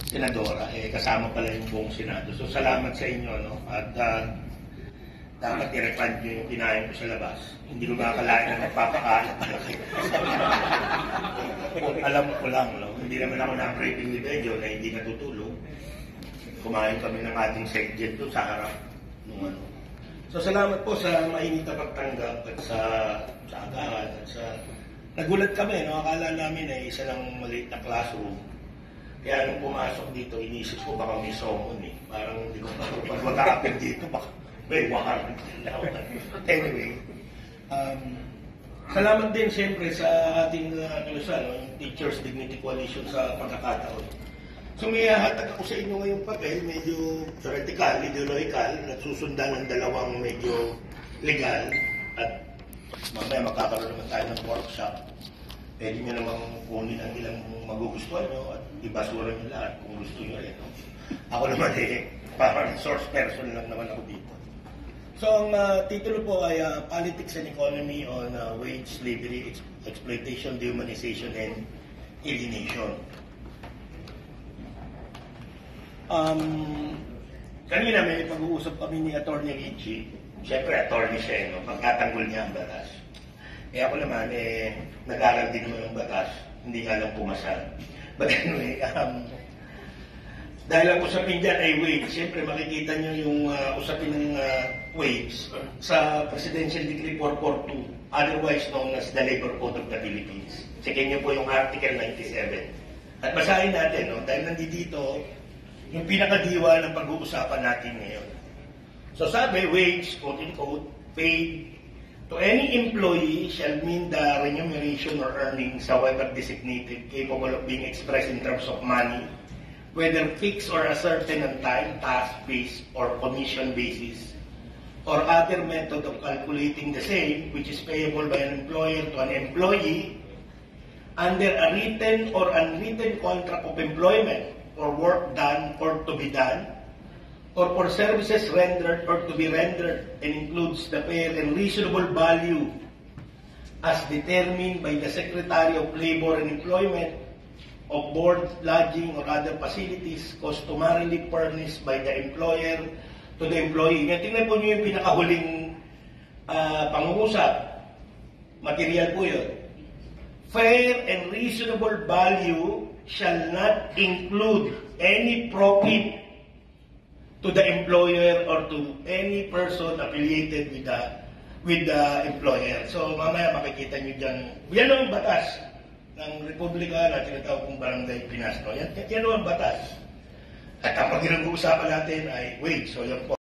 Senadora, kasama pala yung buong Senado. So salamat sa inyo, no? At dapat i-refund nyo yung kinain ko sa labas. Hindi ko makakalain na magpapakalat na kayo. Alam ko lang, no? Hindi naman ako na-briefing ni Bejo na hindi natutulog. Kumain kami ng ating segment doon sa harap. So salamat po sa mainit na pagtanggap at sa agahan at sa... Nagulat kami, no? Akala namin ay isa lang maliit na classroom. Kaya nung pumasok dito, inisip ko baka may somon eh. Parang hindi ko pag mag-a-appeal dito, baka may wakar. Anyway, salamat din siyempre sa ating yung Teachers Dignity Coalition sa pagkakataon. So may hatag ako sa inyo ngayong papel, medyo theoretical, ideological, at susundan ng dalawang medyo legal. At mamaya magkakaroon naman tayo ng workshop. Pwede nyo namang kunin ang ilang magugustuhan nyo at ibasura nyo lahat kung gusto nyo rin. Ako naman parang source person lang naman ako dito. So ang titulo po ay Politics and Economy on Wage, Slavery, Exploitation, Dehumanization, and Alienation. Kanina may pag-uusap kami ni Atty. Richie. Siyempre, attorney siya, no? Pagkatanggol niya ang batas. Eh ako naman, nag-aral din naman ng batas. Hindi nga lang pumasa. But anyway, dahil ang usapin dyan ay wage, siyempre makikita nyo yung usapin ng wage sa Presidential Decree 442, otherwise known as the Labor Code of the Philippines. Checkin nyo po yung Article 97. At basahin natin, no? Dahil nandito yung pinakadiwa ng pag-uusapan natin ngayon. So sabi, wage, quote-unquote, paid to any employee shall mean the remuneration or earnings, however designated, capable of being expressed in terms of money, whether fixed or a certain time, task-based, or commission basis, or other method of calculating the same, which is payable by an employer to an employee under a written or unwritten contract of employment for work done or to be done, or for services rendered or to be rendered, and includes the fair and reasonable value as determined by the Secretary of Labor and Employment of board, lodging, or other facilities customarily furnished by the employer to the employee. Ngayon, tingnan po nyo yung pinakahuling pangungusap. Material po yun. Fair and reasonable value shall not include any profit to the employer or to any person affiliated with the employer. So mamaya makikita nyo dyan, yan ang batas ng Republika na tinatawag kong Barangay Pinas. No? Yan ang batas. At ang pag-uusapan natin ay wage. So yan po.